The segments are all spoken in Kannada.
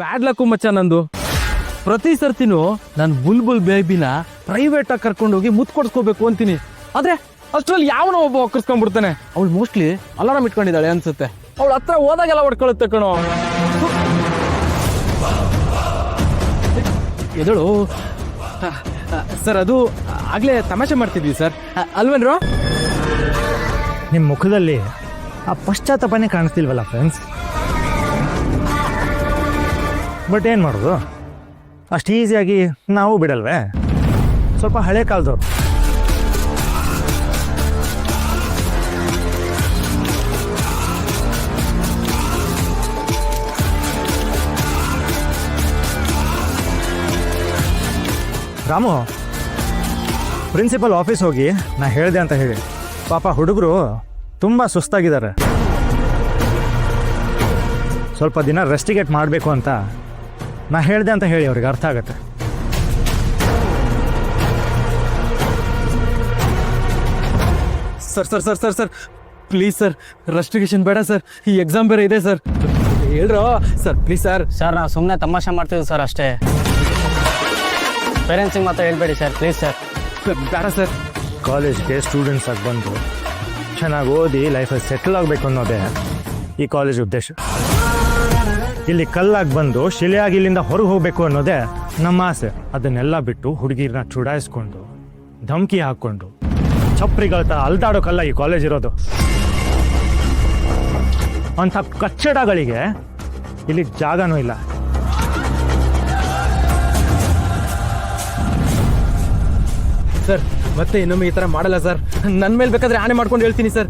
ಬ್ಯಾಡ್ ಲಕ್ಕು ಮಚ್ಚ ನಂದು. ಪ್ರತಿ ಸರ್ತಿನೂ ನಾನು ಬುಲ್ಬುಲ್ ಬೇಬಿನ ಪ್ರೈವೇಟ್ ಆಗಿ ಕರ್ಕೊಂಡೋಗಿ ಮುತ್ತು ಕೊಡ್ಸ್ಕೋಬೇಕು ಅಂತೀನಿ. ಆದ್ರೆ ಅಷ್ಟ್ರಲ್ಲಿ ಯಾವನೋ ಒಬ್ಬ ಒಕ್ಕರ್ಸ್ಕೊಂಡ್ಬಿಡ್ತಾನೆ. ಅವಳು ಮೋಸ್ಟ್ಲಿ ಅಲಾರಾಮ್ ಇಟ್ಕೊಂಡಿದ್ದಾಳೆ ಅನ್ಸುತ್ತೆ. ಅವಳ ಹತ್ರ ಹೋದಾಗೆಲ್ಲ ಹೊಡ್ಕೊಳ್ಳುತ್ತೆ ಕಣೋ. ಎದಳು ಸರ್, ಅದು ಆಗ್ಲೇ ತಮಾಷೆ ಮಾಡ್ತಿದ್ವಿ ಸರ್, ಅಲ್ವೇನ್ರೋ? ನಿಮ್ಮ ಮುಖದಲ್ಲಿ ಆ ಪಶ್ಚಾತ್ತಾಪನೇ ಕಾಣಿಸ್ತಿಲ್ವಲ್ಲ ಫ್ರೆಂಡ್ಸ್. ಬಟ್ ಏನು ಮಾಡೋದು, ಅಷ್ಟು ಈಸಿಯಾಗಿ ನಾವು ಬಿಡಲ್ವೇ. ಸ್ವಲ್ಪ ಹಳೆ ಕಾಲದವ್ರು. ರಾಮು, ಪ್ರಿನ್ಸಿಪಲ್ ಆಫೀಸ್ ಹೋಗಿ ನಾ ಹೇಳಿದೆ ಅಂತ ಹೇಳಿ. ಪಾಪ ಹುಡುಗರು ತುಂಬ ಸುಸ್ತಾಗಿದ್ದಾರೆ, ಸ್ವಲ್ಪ ದಿನ ರೆಸ್ಟಿಗೇಟ್ ಮಾಡಬೇಕು ಅಂತ ನಾ ಹೇಳಿದೆ ಅಂತ ಹೇಳಿ. ಅವ್ರಿಗೆ ಅರ್ಥ ಆಗತ್ತೆ. Sir sir sir sir sir please sir, rustication ಬೇಡ ಸರ್. ಈ ಎಕ್ಸಾಮ್ ಬೇರೆ ಇದೆ ಸರ್. ಹೇಳ್ರೋ ಸರ್, ಪ್ಲೀಸ್ ಸರ್. ಸರ್ ನಾವು ಸುಮ್ಮನೆ ತಮಾಷೆ ಮಾಡ್ತೀವಿ ಸರ್ ಅಷ್ಟೇ. ಪೇರೆಂಟ್ಸಿಗೆ ಮಾತ್ರ ಹೇಳ್ಬೇಡಿ ಸರ್, ಪ್ಲೀಸ್ ಸರ್. ಬೇಡ ಸರ್. ಕಾಲೇಜ್ಗೆ ಸ್ಟೂಡೆಂಟ್ಸ್ ಆಗಿ ಬಂದು ಚೆನ್ನಾಗಿ ಓದಿ ಲೈಫಲ್ಲಿ ಸೆಟಲ್ ಆಗಬೇಕು ಅನ್ನೋದೇ ಈ ಕಾಲೇಜ್ ಉದ್ದೇಶ. ಇಲ್ಲಿ ಕಲ್ಲಾಗಿ ಬಂದು ಶಿಲೆಯಾಗಿ ಇಲ್ಲಿಂದ ಹೊರಗೆ ಹೋಗಬೇಕು ಅನ್ನೋದೇ ನಮ್ಮ ಆಸೆ. ಅದನ್ನೆಲ್ಲ ಬಿಟ್ಟು ಹುಡುಗಿರನ್ನ ಚುಡಾಯಿಸ್ಕೊಂಡು ಧಮಕಿ ಹಾಕ್ಕೊಂಡು ಚಪ್ರಿಗಳ ಥರ ಅಲ್ದಾಡೋಕಲ್ಲ ಈ ಕಾಲೇಜ್ ಇರೋದು. ಅಂಥ ಕಚ್ಚಡಗಳಿಗೆ ಇಲ್ಲಿ ಜಾಗನೂ ಇಲ್ಲ. ಸರ್, ಮತ್ತೆ ಇನ್ನೊಮ್ಮೆ ಈ ಥರ ಮಾಡಲ್ಲ ಸರ್. ನನ್ನ ಮೇಲೆ ಬೇಕಾದ್ರೆ ಆಣೆ ಮಾಡ್ಕೊಂಡು ಹೇಳ್ತೀನಿ ಸರ್.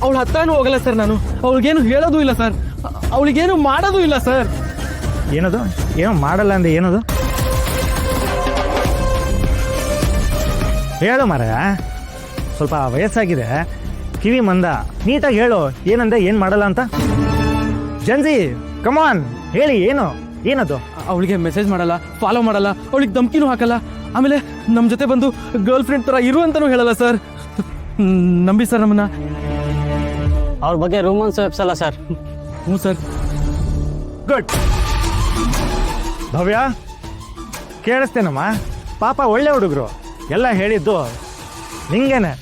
ಅವಳ ಹತ್ರನೂ ಹೋಗಲ್ಲ ಸರ್ ನಾನು. ಅವಳಿಗೇನು ಹೇಳೋದು ಇಲ್ಲ ಸರ್, ಅವಳಿಗೇನು ಮಾಡೋದು ಇಲ್ಲ ಸರ್. ಏನದು? ಏನೋ ಮಾಡಲ್ಲ ಅಂದ್ರೆ ಏನದು? ಹೇಳು ಮಾರಾಯ, ಸ್ವಲ್ಪ ವಯಸ್ಸಾಗಿದೆ, ಕಿವಿ ಮಂದ, ನೀಟಾಗಿ ಹೇಳು. ಏನಂದ್ರೆ ಏನು ಮಾಡಲ್ಲ ಅಂತ. ಜನ್ಸಿ ಕಮಾನ್ ಹೇಳಿ, ಏನದು? ಅವಳಿಗೆ ಮೆಸೇಜ್ ಮಾಡಲ್ಲ, ಫಾಲೋ ಮಾಡಲ್ಲ, ಅವಳಿಗೆ ಧಮ್ಕಿನೂ ಹಾಕಲ್ಲ. ಆಮೇಲೆ ನಮ್ಮ ಜೊತೆ ಬಂದು ಗರ್ಲ್ ಫ್ರೆಂಡ್ ಥರ ಇರು ಅಂತಲೂ ಹೇಳಲ್ಲ ಸರ್. ನಂಬಿ ಸರ್ ನಮ್ಮನ್ನ. ಅವ್ರ ಬಗ್ಗೆ ರೂಮನ್ಸ್ ವೆಬ್ಸಲ್ಲ ಸರ್. ಹ್ಞೂ ಸರ್. ಗುಡ್. ಭವ್ಯ, ಕೇಳಿಸ್ತೇನಮ್ಮ? ಪಾಪ ಒಳ್ಳೆ ಹುಡುಗರು, ಎಲ್ಲ ಹೇಳಿದ್ದು ನಿಂಗೇನೆ.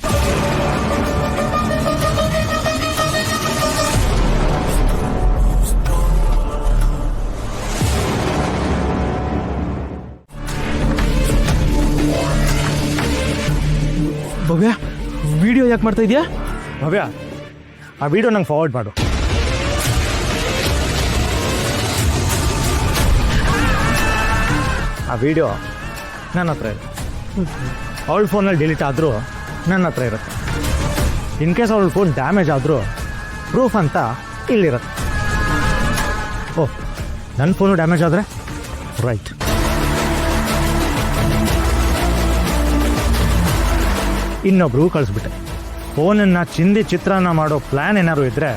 ಭವ್ಯ, ವಿಡಿಯೋ ಯಾಕೆ ಮಾಡ್ತಾ ಇದೆಯಾ? ಭವ್ಯ, ಆ ವಿಡಿಯೋ ನಂಗೆ ಫಾರ್ವರ್ಡ್ ಮಾಡು. ಆ ವಿಡಿಯೋ ನನ್ನ ಹತ್ರ ಇದೆ. ಅವಳ ಫೋನಲ್ಲಿ ಡಿಲೀಟ್ ಆದರೂ ನನ್ನ ಹತ್ರ ಇರುತ್ತೆ. ಇನ್ ಕೇಸ್ ಅವಳ ಫೋನ್ ಡ್ಯಾಮೇಜ್ ಆದರೂ ಪ್ರೂಫ್ ಅಂತ ಇಲ್ಲಿರುತ್ತೆ. ಓಹ್, ನನ್ನ ಫೋನು ಡ್ಯಾಮೇಜ್ ಆದರೆ ರೈಟ್. ಇನ್ನೊಬ್ರು ಕಳಿಸ್ಬಿಟ್ಟೆ. ಫೋನನ್ನು ಚಿಂದಿ ಚಿತ್ರಾನ್ನ ಮಾಡೋ ಪ್ಲ್ಯಾನ್ ಏನಾದ್ರು ಇದ್ದರೆ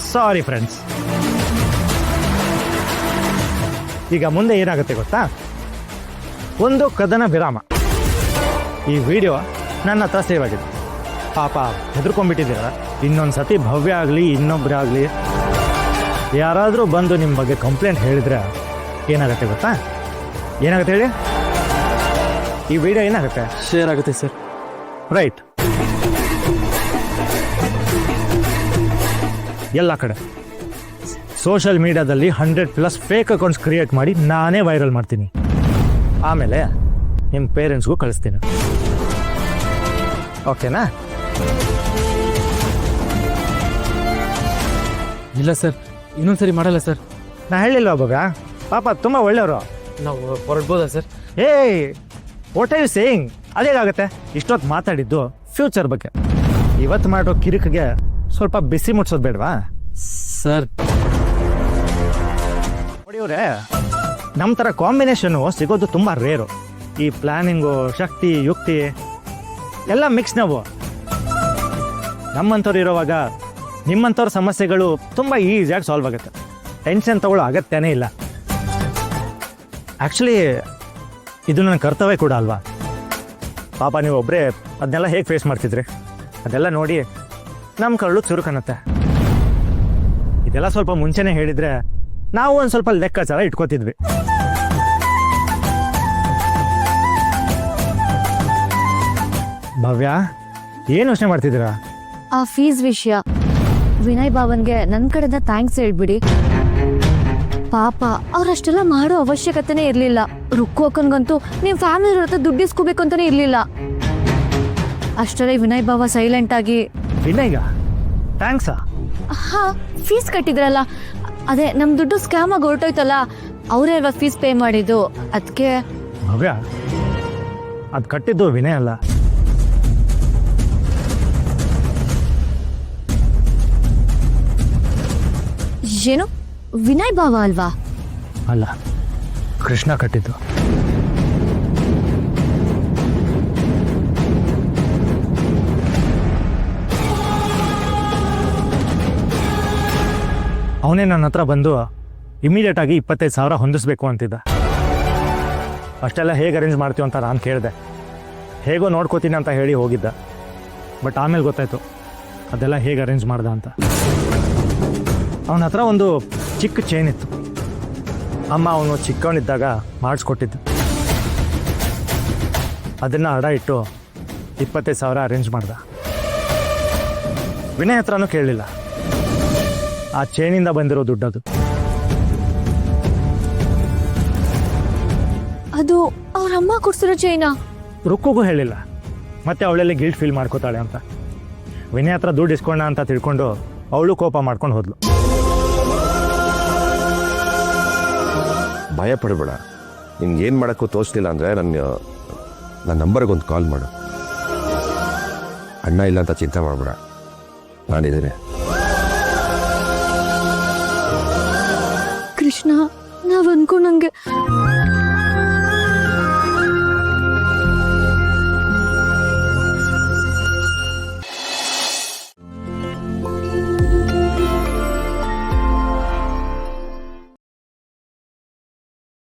ಸಾರಿ ಫ್ರೆಂಡ್ಸ್. ಈಗ ಮುಂದೆ ಏನಾಗುತ್ತೆ ಗೊತ್ತಾ? ಒಂದು ಕದನ ವಿರಾಮ. ಈ ವಿಡಿಯೋ ನನ್ನ ಹತ್ರ ಸೇವ್ ಆಗಿದೆ. ಪಾಪ ಹೆದರ್ಕೊಂಡ್ಬಿಟ್ಟಿದ್ದೀರ. ಇನ್ನೊಂದು ಸತಿ ಭವ್ಯ ಆಗಲಿ ಇನ್ನೊಬ್ಬರಾಗಲಿ ಯಾರಾದರೂ ಬಂದು ನಿಮ್ಮ ಬಗ್ಗೆ ಕಂಪ್ಲೇಂಟ್ ಹೇಳಿದ್ರೆ ಏನಾಗುತ್ತೆ ಗೊತ್ತಾ? ಏನಾಗುತ್ತೆ ಹೇಳಿ? ಈ ವಿಡಿಯೋ ಏನಾಗುತ್ತೆ? ಶೇರ್ ಆಗುತ್ತೆ ಸರ್. ರೈಟ್. ಎಲ್ಲ ಕಡೆ ಸೋಷಿಯಲ್ ಮೀಡಿಯಾದಲ್ಲಿ 100+ ಫೇಕ್ ಅಕೌಂಟ್ಸ್ ಕ್ರಿಯೇಟ್ ಮಾಡಿ ನಾನೇ ವೈರಲ್ ಮಾಡ್ತೀನಿ. ಆಮೇಲೆ ನಿಮ್ಮ ಪೇರೆಂಟ್ಸ್ಗೂ ಕಳಿಸ್ತೀನಿ. ಓಕೆನಾ? ಇಲ್ಲ ಸರ್, ಇನ್ನೊಂದ್ಸರಿ ಮಾಡಲ್ಲ ಸರ್. ನಾ ಹೇಳಿಲ್ವಾ ಬಾಗ? ಪಾಪ ತುಂಬ ಒಳ್ಳೆಯವರು. ನಾವು ಹೊರಡ್ಬೋದಾ ಸರ್? ಏಯ್, ವಾಟ್ ಆರ್ ಯು ಸೇಯಿಂಗ್? ಅದೇಗಾಗುತ್ತೆ? ಇಷ್ಟೊತ್ತು ಮಾತಾಡಿದ್ದು ಫ್ಯೂಚರ್ ಬಗ್ಗೆ. ಇವತ್ತು ಮಾಡೋ ಕಿರಿಕಿಗೆ ಸ್ವಲ್ಪ ಬಿಸಿ ಮುಟ್ಸೋದು ಬೇಡವಾ ಸರ್? ನೋಡಿವ್ರೆ, ನಮ್ಮ ಥರ ಕಾಂಬಿನೇಷನ್ನು ಸಿಗೋದು ತುಂಬ ರೇರು. ಈ ಪ್ಲ್ಯಾನಿಂಗು, ಶಕ್ತಿ, ಯುಕ್ತಿ ಎಲ್ಲ ಮಿಕ್ಸ್. ನಾವು ನಮ್ಮಂಥವ್ರು ಇರೋವಾಗ ನಿಮ್ಮಂಥವ್ರ ಸಮಸ್ಯೆಗಳು ತುಂಬ ಈಸಿಯಾಗಿ ಸಾಲ್ವ್ ಆಗುತ್ತೆ. ಟೆನ್ಷನ್ ತಗೊಳ್ಳೋ ಅಗತ್ಯನೇ ಇಲ್ಲ. ಆ್ಯಕ್ಚುಲಿ ಇದು ನನ್ನ ಕರ್ತವ್ಯ ಕೂಡ ಅಲ್ವಾ? ಪಾಪ ನೀವು ಒಬ್ಬರೇ ಅದನ್ನೆಲ್ಲ ಹೇಗೆ ಫೇಸ್ ಮಾಡ್ತಿದ್ರಿ? ಅದೆಲ್ಲ ನೋಡಿ ನಮ್ಮ ಕರಳು ಚುರುಕನ್ನತ್ತೆ. ಇದೆಲ್ಲ ಸ್ವಲ್ಪ ಮುಂಚೆನೇ ಹೇಳಿದರೆ ನಾವು ಒಂದು ಸ್ವಲ್ಪ ಲೆಕ್ಕಾಚಾರ ಇಟ್ಕೋತಿದ್ವಿ. ಭವ್ಯ, ಏನು ಯೋಚನೆ ಮಾಡ್ತಿದ್ದೀರಾ? ಆ ಫೀಸ್ ವಿಷಯ ವಿನಯ್ ಬಾವನ್ಗೆ ನನ್ನ ಕಡೆಯಿಂದ ಥ್ಯಾಂಕ್ಸ್ ಹೇಳ್ಬಿಡಿ. ಪಾಪ ಅವ್ರಷ್ಟೆಲ್ಲ ಮಾಡೋ ಅವಶ್ಯಕತೆನೇ ಇರಲಿಲ್ಲ. ರುಕ್ಕು ಅಕ್ಕನ್ಗಂತೂ ನಿಮ್ಮ ಫ್ಯಾಮಿಲಿ ಹತ್ರ ದುಡ್ಡು ಇಸ್ಕೋಬೇಕು ಅಂತಾನೆ ಇರಲಿಲ್ಲ. ಅಷ್ಟರೇ ವಿನಯ್ ಬಾವ ಸೈಲೆಂಟ್ ಆಗಿ ವಿನಯ್ಗ ಥ್ಯಾಂಕ್ಸಾ? ಹಾ, ಫೀಸ್ ಕಟ್ಟಿದ್ರಲ್ಲ, ಅದೇ ನಮ್ಮ ದುಡ್ಡು ಸ್ಕ್ಯಾಮ್ ಆಗಿ ಹೊರಟೋಯ್ತಲ್ಲ, ಅವರೇ ಅಲ್ವಾ ಫೀಸ್ ಪೇ ಮಾಡಿದ್ದು. ಅದಕ್ಕೆ ಭವ್ಯ, ಅದು ಕಟ್ಟಿದ್ದು ವಿನಯ್ ಅಲ್ಲ, ಏನು ವಿನಯ್ ಬಾವ ಅಲ್ವಾ? ಅಲ್ಲ, ಕೃಷ್ಣ ಕಟ್ಟಿದ್ದು. ಅವನೇ ನನ್ನ ಹತ್ರ ಬಂದು ಇಮಿಡಿಯೇಟ್ ಆಗಿ 25,000 ಹೊಂದಿಸ್ಬೇಕು ಅಂತಿದ್ದ. ಅಷ್ಟೆಲ್ಲ ಹೇಗೆ ಅರೇಂಜ್ ಮಾಡ್ತೀವಿ ಅಂತ ನಾನು ಕೇಳಿದೆ. ಹೇಗೋ ನೋಡ್ಕೋತೀನಿ ಅಂತ ಹೇಳಿ ಹೋಗಿದ್ದ. ಬಟ್ ಆಮೇಲೆ ಗೊತ್ತಾಯ್ತು ಅದೆಲ್ಲ ಹೇಗೆ ಅರೇಂಜ್ ಮಾಡ್ದ ಅಂತ. ಅವನ ಹತ್ರ ಒಂದು ಚಿಕ್ಕ ಚೈನ್ ಇತ್ತು. ಅಮ್ಮ ಅವನು ಚಿಕ್ಕವನಿದ್ದಾಗ ಮಾಡಿಸ್ಕೊಟ್ಟಿದ್ದು. ಅದನ್ನು ಅಡ ಇಟ್ಟು 25,000 ಅರೇಂಜ್ ಮಾಡ್ದ. ವಿನಯ್ ಹತ್ರನೂ ಕೇಳಲಿಲ್ಲ. ಆ ಚೈನಿಂದ ಬಂದಿರೋ ದುಡ್ಡದು. ಅದು ಅವ್ರ ಅಮ್ಮ ಕೊಡ್ಸಿರೋ ಚೈನಾ? ರುಕ್ಕುಗೂ ಹೇಳಿಲ್ಲ. ಮತ್ತೆ ಅವಳಲ್ಲಿ ಗಿಲ್ಟ್ ಫೀಲ್ ಮಾಡ್ಕೋತಾಳೆ ಅಂತ. ವಿನಯ್ ಹತ್ರ ದುಡ್ಡು ಇಸ್ಕೊಂಡ ಅಂತ ತಿಳ್ಕೊಂಡು ಅವಳು ಕೋಪ ಮಾಡ್ಕೊಂಡು ಹೋದ್ಲು. ಭಯ ಪಡಬೇಡ. ನಿನ್ಗೇನು ಮಾಡೋಕ್ಕೂ ತೋರಿಸ್ತಿಲ್ಲ ಅಂದರೆ ನನ್ನ ನಂಬರ್ಗೊಂದು ಕಾಲ್ ಮಾಡು. ಅಣ್ಣ ಇಲ್ಲ ಅಂತ ಚಿಂತೆ ಮಾಡಬೇಡ, ನಾನಿದ್ದೇನೆ. ಕೃಷ್ಣ, ನಾವ್ ಅನ್ಕೊಂಡಂಗೆ